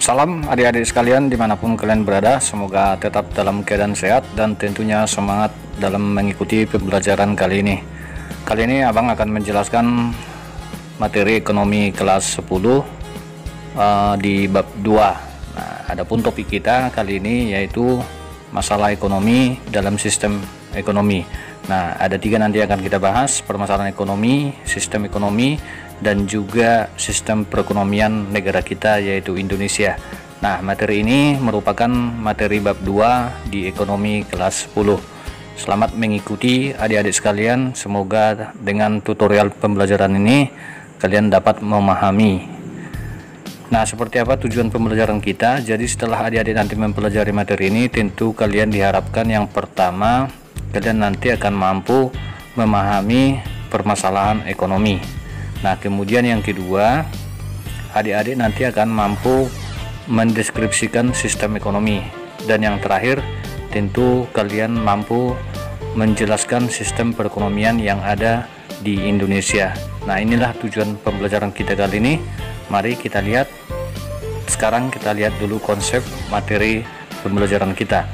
Salam adik-adik sekalian dimanapun kalian berada, semoga tetap dalam keadaan sehat dan tentunya semangat dalam mengikuti pembelajaran kali ini. Kali ini abang akan menjelaskan materi ekonomi kelas 10 di bab 2. Nah, adapun topik kita kali ini yaitu masalah ekonomi dalam sistem ekonomi. Nah, ada 3 nanti akan kita bahas: permasalahan ekonomi, sistem ekonomi, dan juga sistem perekonomian negara kita yaitu Indonesia. Nah, materi ini merupakan materi bab 2 di ekonomi kelas 10. Selamat mengikuti adik-adik sekalian, semoga dengan tutorial pembelajaran ini kalian dapat memahami. Nah, seperti apa tujuan pembelajaran kita? Jadi setelah adik-adik nanti mempelajari materi ini, tentu kalian diharapkan yang pertama, kalian nanti akan mampu memahami permasalahan ekonomi. Nah, kemudian yang kedua, adik-adik nanti akan mampu mendeskripsikan sistem ekonomi. Dan yang terakhir, tentu kalian mampu menjelaskan sistem perekonomian yang ada di Indonesia. Nah, inilah tujuan pembelajaran kita kali ini. Mari kita lihat. Sekarang kita lihat dulu konsep materi pembelajaran kita.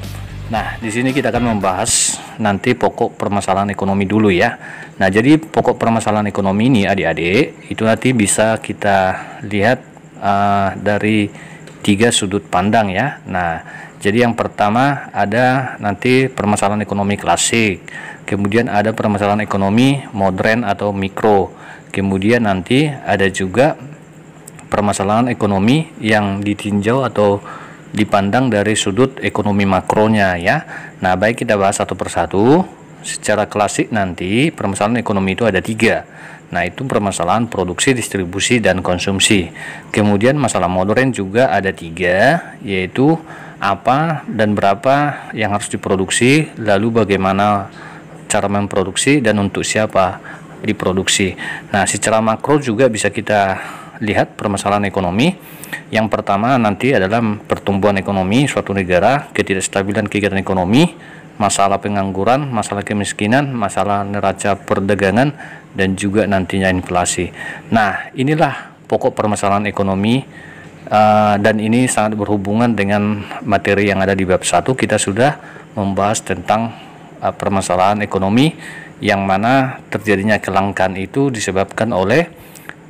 Nah, di sini kita akan membahas nanti pokok permasalahan ekonomi dulu ya. Nah, jadi pokok permasalahan ekonomi ini adik-adik itu nanti bisa kita lihat dari 3 sudut pandang ya. Nah, jadi yang pertama ada nanti permasalahan ekonomi klasik, kemudian ada permasalahan ekonomi modern atau mikro, kemudian nanti ada juga permasalahan ekonomi yang ditinjau atau dipandang dari sudut ekonomi makronya ya. Nah, baik kita bahas satu persatu. Secara klasik nanti permasalahan ekonomi itu ada 3. Nah, itu permasalahan produksi, distribusi, dan konsumsi. Kemudian masalah modern juga ada 3, yaitu apa dan berapa yang harus diproduksi, lalu bagaimana cara memproduksi dan untuk siapa diproduksi. Nah, secara makro juga bisa kita lihat permasalahan ekonomi. Yang pertama nanti adalah pertumbuhan ekonomi suatu negara, ketidakstabilan kegiatan ekonomi, masalah pengangguran, masalah kemiskinan, masalah neraca perdagangan, dan juga nantinya inflasi. Nah, inilah pokok permasalahan ekonomi, dan ini sangat berhubungan dengan materi yang ada di bab 1. Kita sudah membahas tentang permasalahan ekonomi yang mana terjadinya kelangkaan itu disebabkan oleh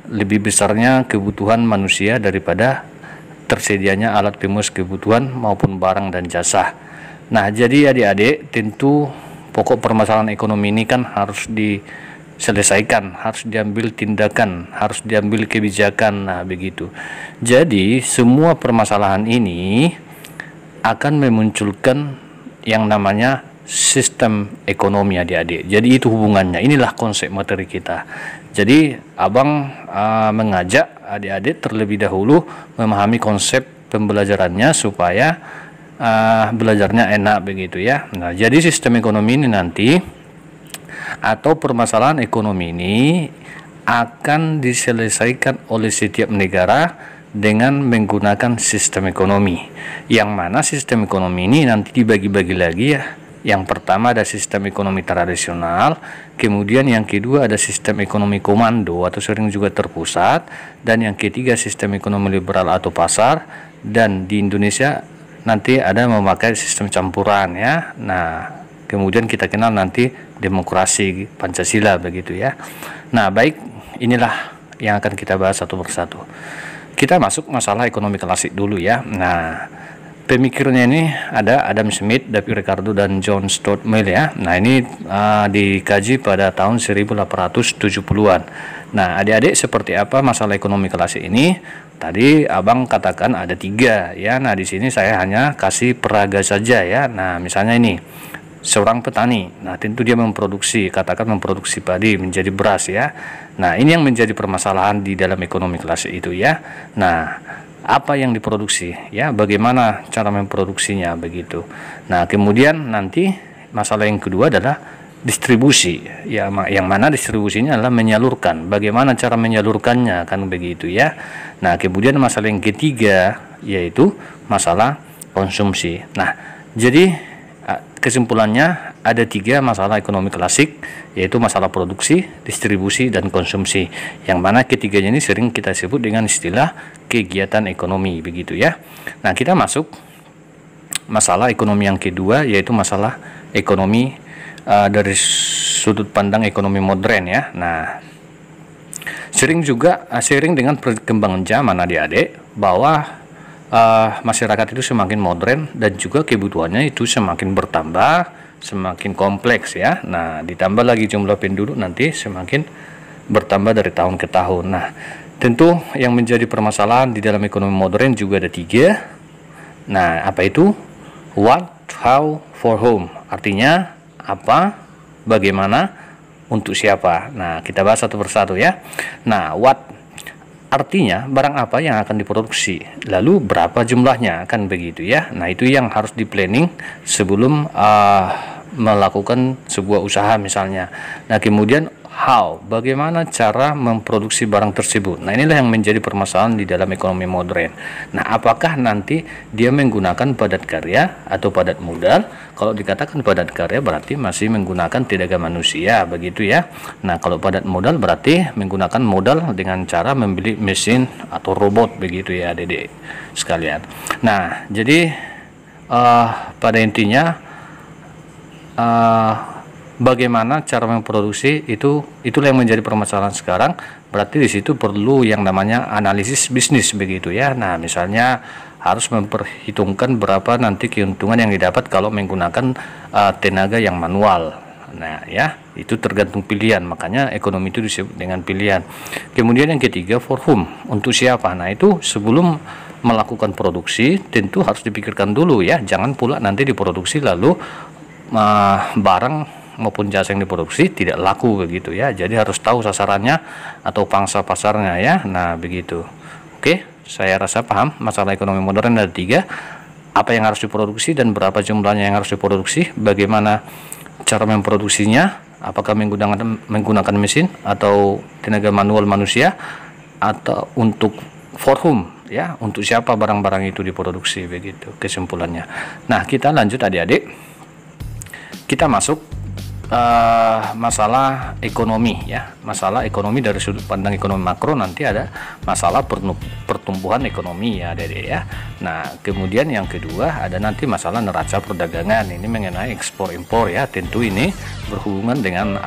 lebih besarnya kebutuhan manusia daripada tersedianya alat pemenuh kebutuhan maupun barang dan jasa. Nah, jadi adik-adik, tentu pokok permasalahan ekonomi ini kan harus diselesaikan, harus diambil tindakan, harus diambil kebijakan. Nah, begitu. Jadi semua permasalahan ini akan memunculkan yang namanya sistem ekonomi adik-adik. Jadi itu hubungannya. Inilah konsep materi kita. Jadi abang mengajak adik-adik terlebih dahulu memahami konsep pembelajarannya supaya belajarnya enak begitu ya. Nah, jadi sistem ekonomi ini nanti atau permasalahan ekonomi ini akan diselesaikan oleh setiap negara dengan menggunakan sistem ekonomi. Yang mana sistem ekonomi ini nanti dibagi-bagi lagi ya. Yang pertama ada sistem ekonomi tradisional, kemudian yang kedua ada sistem ekonomi komando atau sering juga terpusat, dan yang ketiga sistem ekonomi liberal atau pasar, dan di Indonesia nanti ada memakai sistem campuran ya. Nah, kemudian kita kenal nanti demokrasi Pancasila begitu ya. Nah, baik, inilah yang akan kita bahas satu persatu. Kita masuk masalah ekonomi klasik dulu ya. Nah, pemikirnya ini ada Adam Smith, David Ricardo, dan John Stuart Mill ya. Nah, ini dikaji pada tahun 1870-an. Nah, adik-adik, seperti apa masalah ekonomi klasik ini? Tadi abang katakan ada 3 ya. Nah, di sini saya hanya kasih peraga saja ya. Nah, misalnya ini seorang petani. Nah, tentu dia memproduksi, katakan memproduksi padi menjadi beras ya. Nah, ini yang menjadi permasalahan di dalam ekonomi klasik itu ya. Nah, apa yang diproduksi ya, bagaimana cara memproduksinya begitu. Nah, kemudian nanti masalah yang kedua adalah distribusi ya, yang mana distribusinya adalah menyalurkan, bagaimana cara menyalurkannya kan begitu ya. Nah, kemudian masalah yang ketiga yaitu masalah konsumsi. Nah, jadi kesimpulannya ada 3 masalah ekonomi klasik, yaitu masalah produksi, distribusi, dan konsumsi. Yang mana ketiganya ini sering kita sebut dengan istilah kegiatan ekonomi, begitu ya. Nah, kita masuk masalah ekonomi yang kedua, yaitu masalah ekonomi dari sudut pandang ekonomi modern ya. Nah, sering dengan perkembangan zaman adik-adik bahwa masyarakat itu semakin modern dan juga kebutuhannya itu semakin bertambah, semakin kompleks ya. Nah, ditambah lagi jumlah penduduk nanti semakin bertambah dari tahun ke tahun. Nah, tentu yang menjadi permasalahan di dalam ekonomi modern juga ada 3. Nah, apa itu? What, how, for whom. Artinya apa, bagaimana, untuk siapa. Nah, kita bahas satu persatu ya. Nah, what artinya barang apa yang akan diproduksi, lalu berapa jumlahnya, kan begitu ya. Nah, itu yang harus di planning sebelum melakukan sebuah usaha misalnya. Nah, kemudian how, bagaimana cara memproduksi barang tersebut. Nah, inilah yang menjadi permasalahan di dalam ekonomi modern. Nah, apakah nanti dia menggunakan padat karya atau padat modal? Kalau dikatakan padat karya berarti masih menggunakan tenaga manusia, begitu ya. Nah, kalau padat modal berarti menggunakan modal dengan cara membeli mesin atau robot, begitu ya adik-adik sekalian. Nah, jadi pada intinya bagaimana cara memproduksi itulah yang menjadi permasalahan sekarang. Berarti di situ perlu yang namanya analisis bisnis, begitu ya. Nah, misalnya harus memperhitungkan berapa nanti keuntungan yang didapat kalau menggunakan tenaga yang manual. Nah, ya, itu tergantung pilihan. Makanya ekonomi itu disebut dengan pilihan. Kemudian yang ketiga, for whom, untuk siapa. Nah, itu sebelum melakukan produksi tentu harus dipikirkan dulu ya. Jangan pula nanti diproduksi lalu barang maupun jasa yang diproduksi tidak laku, begitu ya. Jadi harus tahu sasarannya atau pangsa pasarnya ya. Nah, begitu. Oke, saya rasa paham masalah ekonomi modern ada 3. Apa yang harus diproduksi dan berapa jumlahnya yang harus diproduksi, bagaimana cara memproduksinya, apakah menggunakan mesin atau tenaga manual manusia, atau untuk for whom ya, untuk siapa barang-barang itu diproduksi, begitu kesimpulannya. Nah, kita lanjut adik-adik. Kita masuk masalah ekonomi ya. Masalah ekonomi dari sudut pandang ekonomi makro, nanti ada masalah pertumbuhan ekonomi ya adik-adik ya. Nah, kemudian yang kedua ada nanti masalah neraca perdagangan, ini mengenai ekspor impor ya. Tentu ini berhubungan dengan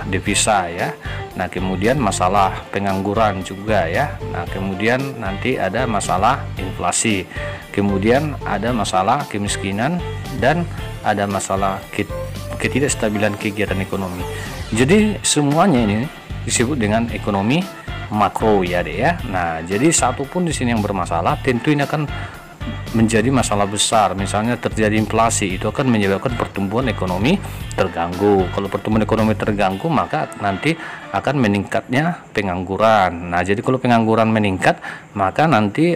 devisa ya. Nah, kemudian masalah pengangguran juga ya. Nah, kemudian nanti ada masalah inflasi, kemudian ada masalah kemiskinan, dan ada masalah ketidakstabilan kegiatan ekonomi. Jadi semuanya ini disebut dengan ekonomi makro ya deh ya. Nah, jadi satu pun di sini yang bermasalah tentu ini akan menjadi masalah besar. Misalnya terjadi inflasi, itu akan menyebabkan pertumbuhan ekonomi terganggu. Kalau pertumbuhan ekonomi terganggu, maka nanti akan meningkatnya pengangguran. Nah, jadi kalau pengangguran meningkat, maka nanti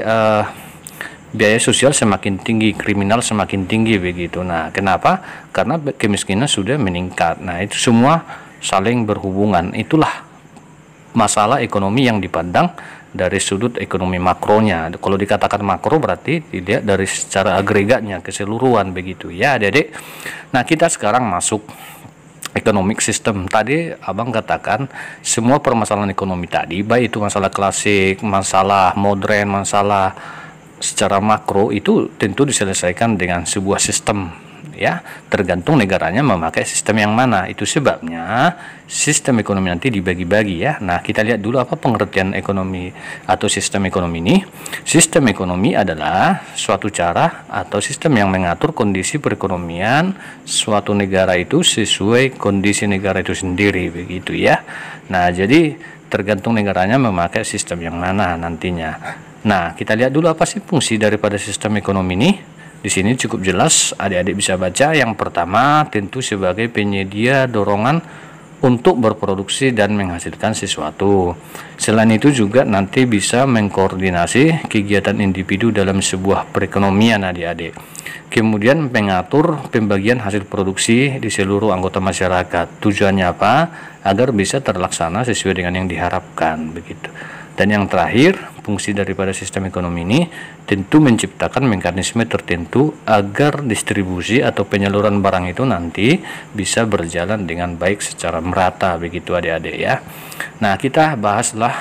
biaya sosial semakin tinggi, kriminal semakin tinggi, begitu. Nah, kenapa? Karena kemiskinan sudah meningkat. Nah, itu semua saling berhubungan. Itulah masalah ekonomi yang dipandang dari sudut ekonomi makronya. Kalau dikatakan makro berarti dilihat dari secara agregatnya, keseluruhan, begitu ya adik-adik. Nah, kita sekarang masuk economic system. Tadi abang katakan semua permasalahan ekonomi tadi, baik itu masalah klasik, masalah modern, masalah secara makro, itu tentu diselesaikan dengan sebuah sistem ya, tergantung negaranya memakai sistem yang mana. Itu sebabnya sistem ekonomi nanti dibagi-bagi ya. Nah, kita lihat dulu apa pengertian ekonomi atau sistem ekonomi ini. Sistem ekonomi adalah suatu cara atau sistem yang mengatur kondisi perekonomian suatu negara itu sesuai kondisi negara itu sendiri, begitu ya. Nah, jadi tergantung negaranya memakai sistem yang mana nantinya. Nah, kita lihat dulu apa sih fungsi daripada sistem ekonomi ini. Di sini cukup jelas, adik-adik bisa baca. Yang pertama, tentu sebagai penyedia dorongan untuk berproduksi dan menghasilkan sesuatu. Selain itu juga nanti bisa mengkoordinasi kegiatan individu dalam sebuah perekonomian adik-adik. Kemudian mengatur pembagian hasil produksi di seluruh anggota masyarakat. Tujuannya apa? Agar bisa terlaksana sesuai dengan yang diharapkan, begitu. Dan yang terakhir, fungsi daripada sistem ekonomi ini tentu menciptakan mekanisme tertentu agar distribusi atau penyaluran barang itu nanti bisa berjalan dengan baik secara merata, begitu adik-adik ya. Nah, kita bahaslah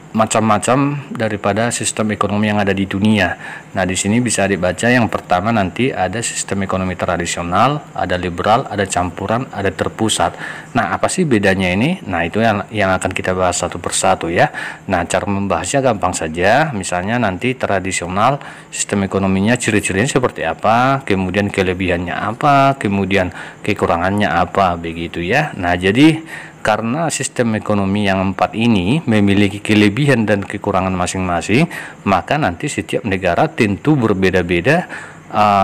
macam-macam daripada sistem ekonomi yang ada di dunia. Nah, di sini bisa dibaca yang pertama nanti ada sistem ekonomi tradisional, ada liberal, ada campuran, ada terpusat. Nah, apa sih bedanya ini? Nah, itu yang akan kita bahas satu persatu ya. Nah, cara membahasnya gampang saja. Misalnya nanti tradisional, sistem ekonominya ciri-cirinya seperti apa, kemudian kelebihannya apa, kemudian kekurangannya apa, begitu ya. Nah, jadi karena sistem ekonomi yang 4 ini memiliki kelebihan dan kekurangan masing-masing, maka nanti setiap negara tentu berbeda-beda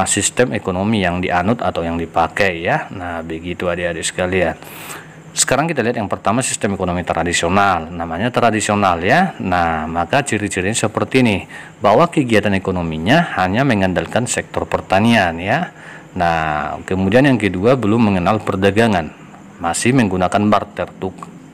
sistem ekonomi yang dianut atau yang dipakai ya. Nah, begitu adik-adik sekalian. Sekarang kita lihat yang pertama sistem ekonomi tradisional. Namanya tradisional ya. Nah, maka ciri-cirinya seperti ini, bahwa kegiatan ekonominya hanya mengandalkan sektor pertanian ya. Nah, kemudian yang kedua belum mengenal perdagangan, masih menggunakan barter,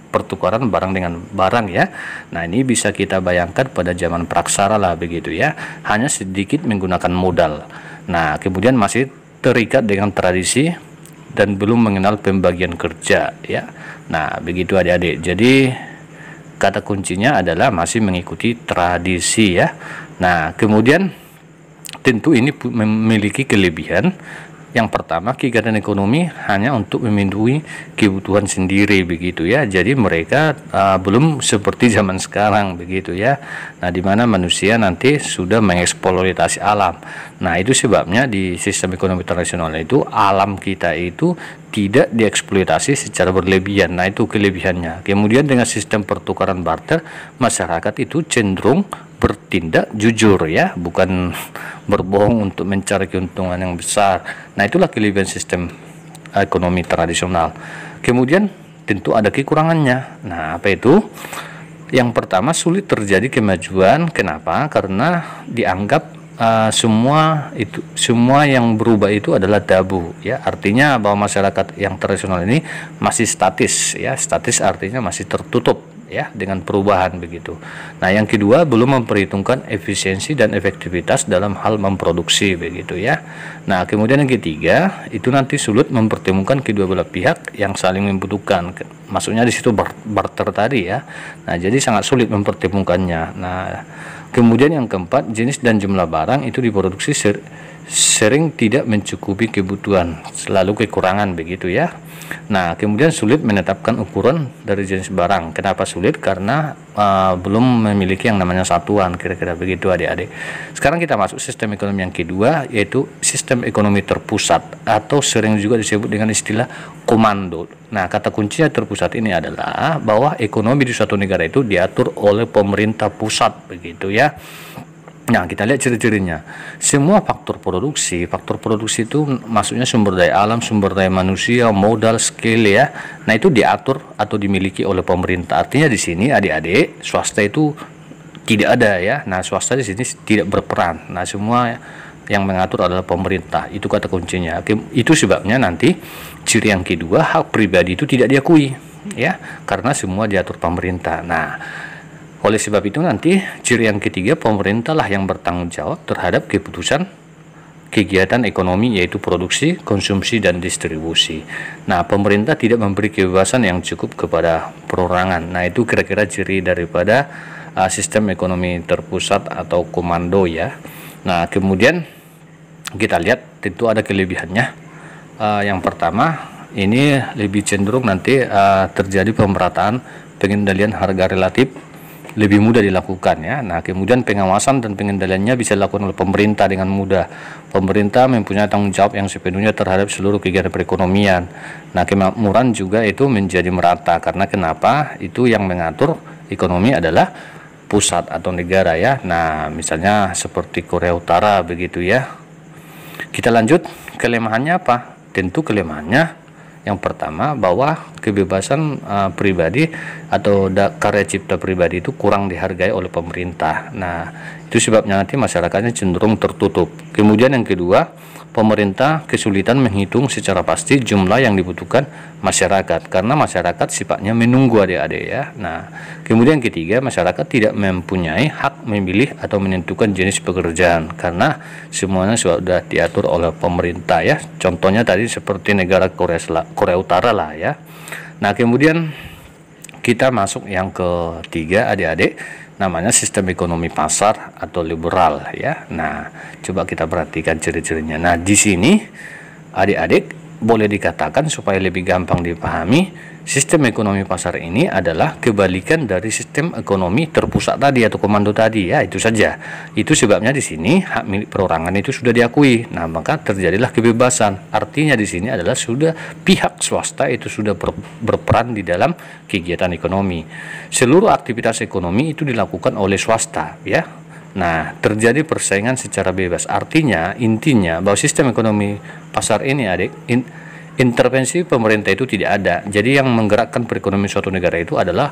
pertukaran barang dengan barang ya. Nah, ini bisa kita bayangkan pada zaman praksara lah, begitu ya, hanya sedikit menggunakan modal. Nah, kemudian masih terikat dengan tradisi dan belum mengenal pembagian kerja ya. Nah, begitu adik-adik. Jadi kata kuncinya adalah masih mengikuti tradisi ya. Nah, kemudian tentu ini memiliki kelebihan. Yang pertama, kegiatan ekonomi hanya untuk memenuhi kebutuhan sendiri, begitu ya. Jadi mereka belum seperti zaman sekarang, begitu ya. Nah, di mana manusia nanti sudah mengeksploitasi alam. Nah, itu sebabnya di sistem ekonomi tradisional itu alam kita itu tidak dieksploitasi secara berlebihan. Nah, itu kelebihannya. Kemudian dengan sistem pertukaran barter, masyarakat itu cenderung bertindak jujur ya, bukan berbohong untuk mencari keuntungan yang besar. Nah, itulah kelebihan sistem ekonomi tradisional. Kemudian tentu ada kekurangannya. Nah, apa itu? Yang pertama, sulit terjadi kemajuan. Kenapa? Karena dianggap semua yang berubah itu adalah tabu ya. Artinya bahwa masyarakat yang tradisional ini masih statis ya. Statis artinya masih tertutup ya dengan perubahan, begitu. Nah, yang kedua belum memperhitungkan efisiensi dan efektivitas dalam hal memproduksi, begitu ya. Nah, kemudian yang ketiga itu nanti sulit mempertemukan kedua belah pihak yang saling membutuhkan. Maksudnya di situ barter tadi ya. Nah, jadi sangat sulit mempertemukannya. Nah, kemudian yang keempat, jenis dan jumlah barang itu diproduksi sering tidak mencukupi kebutuhan, selalu kekurangan, begitu ya. Nah, kemudian sulit menetapkan ukuran dari jenis barang. Kenapa sulit? Karena belum memiliki yang namanya satuan, kira-kira begitu adik-adik. Sekarang kita masuk sistem ekonomi yang kedua, yaitu sistem ekonomi terpusat atau sering juga disebut dengan istilah komando. Nah, kata kuncinya terpusat ini adalah bahwa ekonomi di suatu negara itu diatur oleh pemerintah pusat, begitu ya. Nah, kita lihat ciri-cirinya. Semua faktor produksi itu maksudnya sumber daya alam, sumber daya manusia, modal, skill ya. Nah, itu diatur atau dimiliki oleh pemerintah. Artinya di sini adik-adik, swasta itu tidak ada ya. Nah, swasta di sini tidak berperan. Nah, semua yang mengatur adalah pemerintah. Itu kata kuncinya. Itu sebabnya nanti ciri yang kedua, hak pribadi itu tidak diakui ya, karena semua diatur pemerintah. Nah, oleh sebab itu nanti ciri yang ketiga, pemerintah lah yang bertanggung jawab terhadap keputusan kegiatan ekonomi, yaitu produksi, konsumsi, dan distribusi. Nah, pemerintah tidak memberi kebebasan yang cukup kepada perorangan. Nah, itu kira-kira ciri daripada sistem ekonomi terpusat atau komando ya. Nah, kemudian kita lihat tentu ada kelebihannya. Yang pertama, ini lebih cenderung nanti terjadi pemerataan pengendalian harga relatif, lebih mudah dilakukan ya. Nah, kemudian pengawasan dan pengendaliannya bisa dilakukan oleh pemerintah dengan mudah. Pemerintah mempunyai tanggung jawab yang sepenuhnya terhadap seluruh kegiatan perekonomian. Nah, kemakmuran juga itu menjadi merata, karena kenapa? Itu yang mengatur ekonomi adalah pusat atau negara ya. Nah, misalnya seperti Korea Utara, begitu ya. Kita lanjut, kelemahannya apa? Tentu kelemahannya yang pertama, bahwa kebebasan pribadi atau karya cipta pribadi itu kurang dihargai oleh pemerintah. Nah, Itu sebabnya nanti masyarakatnya cenderung tertutup. Kemudian yang kedua, pemerintah kesulitan menghitung secara pasti jumlah yang dibutuhkan masyarakat, karena masyarakat sifatnya menunggu adik-adik ya. Nah, kemudian ketiga, masyarakat tidak mempunyai hak memilih atau menentukan jenis pekerjaan, karena semuanya sudah diatur oleh pemerintah ya. Contohnya tadi seperti negara Korea Utara lah ya. Nah, kemudian kita masuk yang ketiga adik-adik, namanya sistem ekonomi pasar atau liberal ya. Nah, coba kita perhatikan ciri-cirinya. Nah, di sini adik-adik boleh dikatakan supaya lebih gampang dipahami, sistem ekonomi pasar ini adalah kebalikan dari sistem ekonomi terpusat tadi atau komando tadi ya, itu saja. Itu sebabnya di sini hak milik perorangan itu sudah diakui. Nah, maka terjadilah kebebasan. Artinya di sini adalah sudah pihak swasta itu sudah berperan di dalam kegiatan ekonomi. Seluruh aktivitas ekonomi itu dilakukan oleh swasta ya. Nah, terjadi persaingan secara bebas. Artinya, intinya bahwa sistem ekonomi pasar ini adik, intervensi pemerintah itu tidak ada. Jadi yang menggerakkan perekonomian suatu negara itu adalah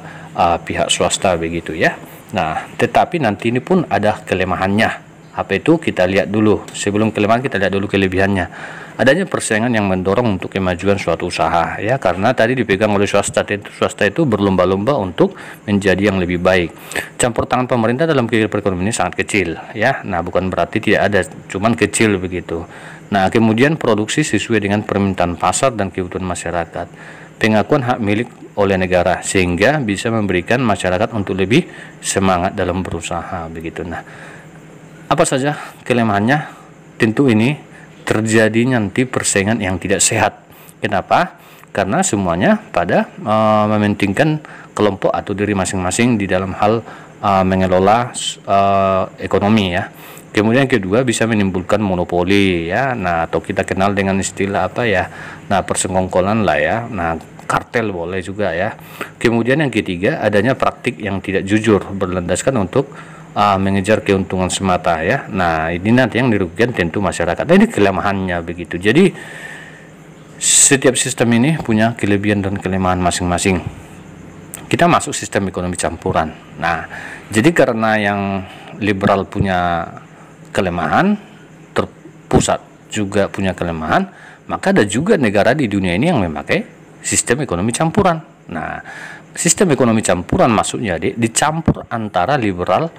pihak swasta begitu ya. Nah, tetapi nanti ini pun ada kelemahannya. Apa itu? Kita lihat dulu. Sebelum kelemahan kita lihat dulu kelebihannya. Adanya persaingan yang mendorong untuk kemajuan suatu usaha ya, karena tadi dipegang oleh swasta. Swasta itu berlomba-lomba untuk menjadi yang lebih baik. Campur tangan pemerintah dalam kegiatan perekonomian ini sangat kecil ya. Nah, bukan berarti tidak ada, cuman kecil begitu. Nah, kemudian produksi sesuai dengan permintaan pasar dan kebutuhan masyarakat. Pengakuan hak milik oleh negara sehingga bisa memberikan masyarakat untuk lebih semangat dalam berusaha begitu. Nah, apa saja kelemahannya? Tentu ini terjadi nanti persaingan yang tidak sehat. Kenapa? Karena semuanya pada mementingkan kelompok atau diri masing-masing di dalam hal mengelola ekonomi ya. Kemudian yang kedua, bisa menimbulkan monopoli ya. Nah, atau kita kenal dengan istilah apa ya? Nah, persekongkolan lah ya. Nah, kartel boleh juga ya. Kemudian yang ketiga, adanya praktik yang tidak jujur berlandaskan untuk mengejar keuntungan semata ya. Nah, ini nanti yang dirugikan tentu masyarakat. Nah, ini kelemahannya begitu. Jadi setiap sistem ini punya kelebihan dan kelemahan masing-masing. Kita masuk sistem ekonomi campuran. Nah, jadi karena yang liberal punya kelemahan, terpusat juga punya kelemahan, maka ada juga negara di dunia ini yang memakai sistem ekonomi campuran. Nah, sistem ekonomi campuran maksudnya dicampur antara liberal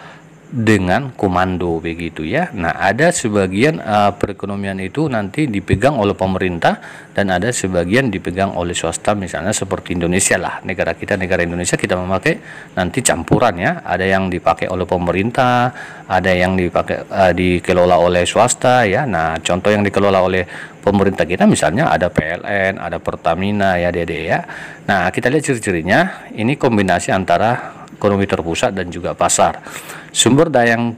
dengan komando begitu ya. Nah, ada sebagian perekonomian itu nanti dipegang oleh pemerintah dan ada sebagian dipegang oleh swasta, misalnya seperti Indonesia lah, negara kita, negara Indonesia kita memakai nanti campuran ya. Ada yang dipakai oleh pemerintah, ada yang dipakai dikelola oleh swasta ya. Nah, contoh yang dikelola oleh pemerintah kita misalnya ada PLN, ada Pertamina ya Dede ya. Nah, kita lihat ciri-cirinya, ini kombinasi antara ekonomi terpusat dan juga pasar. Sumber daya yang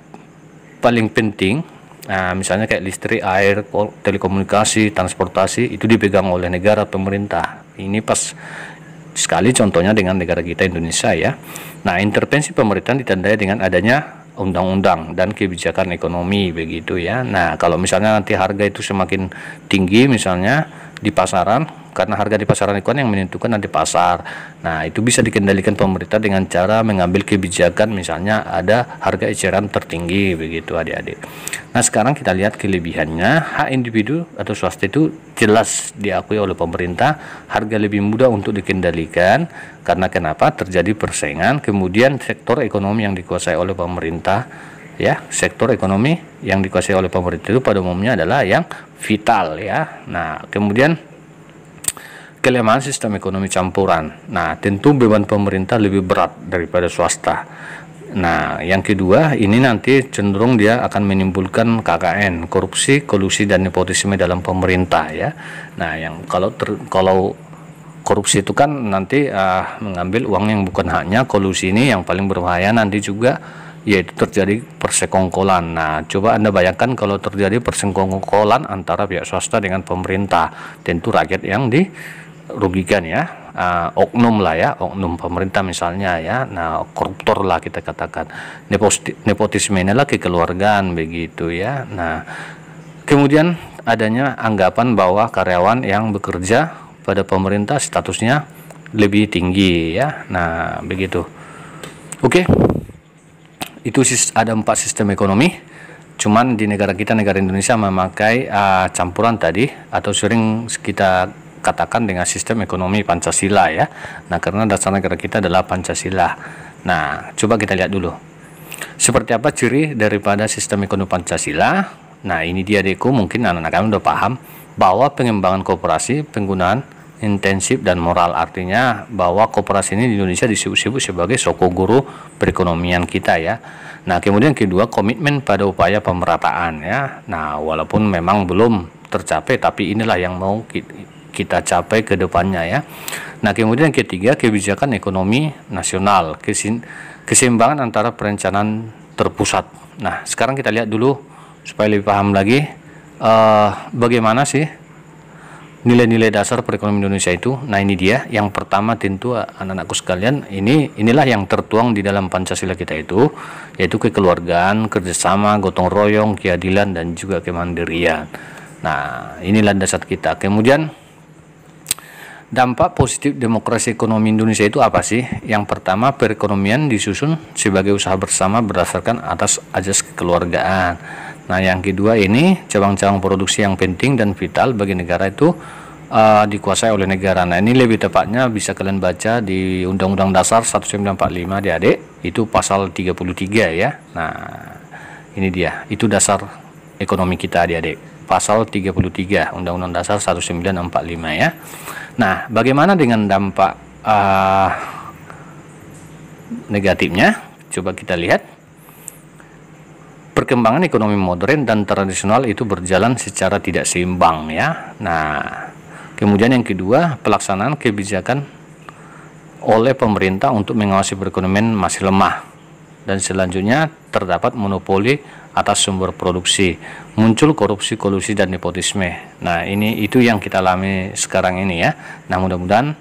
paling penting, misalnya kayak listrik, air, telekomunikasi, transportasi, itu dipegang oleh negara, pemerintah. Ini pas sekali contohnya dengan negara kita Indonesia ya. Nah, intervensi pemerintah ditandai dengan adanya undang-undang dan kebijakan ekonomi begitu ya. Nah, kalau misalnya nanti harga itu semakin tinggi misalnya di pasaran, karena harga di pasaran itu kan yang menentukan nanti pasar. Nah, itu bisa dikendalikan pemerintah dengan cara mengambil kebijakan, misalnya ada harga eceran tertinggi begitu adik-adik. Nah, sekarang kita lihat kelebihannya. Hak individu atau swasta itu jelas diakui oleh pemerintah, harga lebih mudah untuk dikendalikan. Karena kenapa? Terjadi persaingan. Kemudian sektor ekonomi yang dikuasai oleh pemerintah ya, sektor ekonomi yang dikuasai oleh pemerintah itu pada umumnya adalah yang vital ya. Nah, kemudian kelemahan sistem ekonomi campuran. Nah, tentu beban pemerintah lebih berat daripada swasta. Nah, yang kedua, ini nanti cenderung dia akan menimbulkan KKN, korupsi, kolusi dan nepotisme dalam pemerintah ya. Nah, yang kalau korupsi itu kan nanti mengambil uang yang bukan haknya. Kolusi ini yang paling berbahaya nanti juga, yaitu terjadi persekongkolan. Nah, coba Anda bayangkan kalau terjadi persekongkolan antara pihak swasta dengan pemerintah, tentu rakyat yang dirugikan ya. Oknum lah ya, oknum pemerintah misalnya ya. Nah, koruptor lah kita katakan. Nepotisme inilah kekeluargaan begitu ya. Nah, kemudian adanya anggapan bahwa karyawan yang bekerja pada pemerintah statusnya lebih tinggi ya. Nah, begitu. Oke. itu ada 4 sistem ekonomi. Cuman di negara kita, negara Indonesia, memakai campuran tadi, atau sering kita katakan dengan sistem ekonomi Pancasila ya. Nah, karena dasar negara kita adalah Pancasila. Nah, coba kita lihat dulu seperti apa ciri daripada sistem ekonomi Pancasila. Nah, ini dia adikku, mungkin anak-anak kami udah paham bahwa pengembangan koperasi, penggunaan intensif dan moral, artinya bahwa koperasi ini di Indonesia disebut-sebut sebagai soko guru perekonomian kita ya. Nah, kemudian kedua, komitmen pada upaya pemerataan ya. Nah, walaupun memang belum tercapai, tapi inilah yang mau kita capai ke depannya ya. Nah, kemudian ketiga, kebijakan ekonomi nasional, keseimbangan antara perencanaan terpusat. Nah, sekarang kita lihat dulu supaya lebih paham lagi bagaimana sih nilai-nilai dasar perekonomian Indonesia itu. Nah, ini dia. Yang pertama tentu anak-anakku sekalian, inilah yang tertuang di dalam Pancasila kita itu, yaitu kekeluargaan, kerjasama, gotong royong, keadilan, dan juga kemandirian. Nah, inilah dasar kita. Kemudian dampak positif demokrasi ekonomi Indonesia itu apa sih? Yang pertama, perekonomian disusun sebagai usaha bersama berdasarkan atas azas kekeluargaan. Nah, yang kedua ini cabang-cabang produksi yang penting dan vital bagi negara itu dikuasai oleh negara. Nah, ini lebih tepatnya bisa kalian baca di Undang-Undang Dasar 1945 adik-adik, itu pasal 33 ya. Nah, ini dia, itu dasar ekonomi kita adik-adik, pasal 33 Undang-Undang Dasar 1945 ya. Nah, bagaimana dengan dampak negatifnya? Coba kita lihat. Perkembangan ekonomi modern dan tradisional itu berjalan secara tidak seimbang ya. Nah, kemudian yang kedua, pelaksanaan kebijakan oleh pemerintah untuk mengawasi perekonomian masih lemah. Dan selanjutnya, terdapat monopoli atas sumber produksi, muncul korupsi, kolusi, dan nepotisme. Nah, itu yang kita alami sekarang ini ya. Nah, mudah-mudahan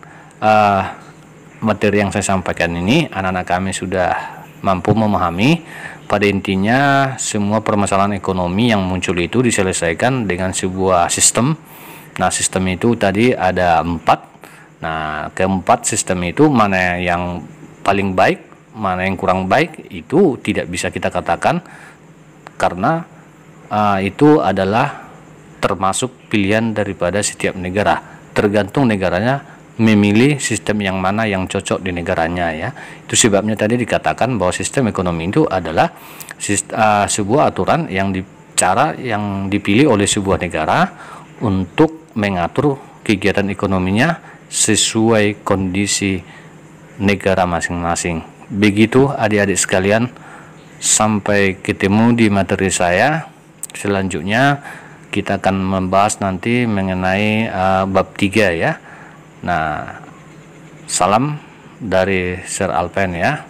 materi yang saya sampaikan ini anak-anak kami sudah mampu memahami. Pada intinya, semua permasalahan ekonomi yang muncul itu diselesaikan dengan sebuah sistem. Nah, sistem itu tadi ada 4. Nah, keempat sistem itu mana yang paling baik, mana yang kurang baik, itu tidak bisa kita katakan, karena itu adalah termasuk pilihan daripada setiap negara. Tergantung negaranya memilih sistem yang mana yang cocok di negaranya ya. Itu sebabnya tadi dikatakan bahwa sistem ekonomi itu adalah sebuah aturan yang dipilih oleh sebuah negara untuk mengatur kegiatan ekonominya sesuai kondisi negara masing-masing. Begitu adik-adik sekalian, sampai ketemu di materi saya selanjutnya. Kita akan membahas nanti mengenai bab 3 ya. Nah, salam dari Sir Alpen ya.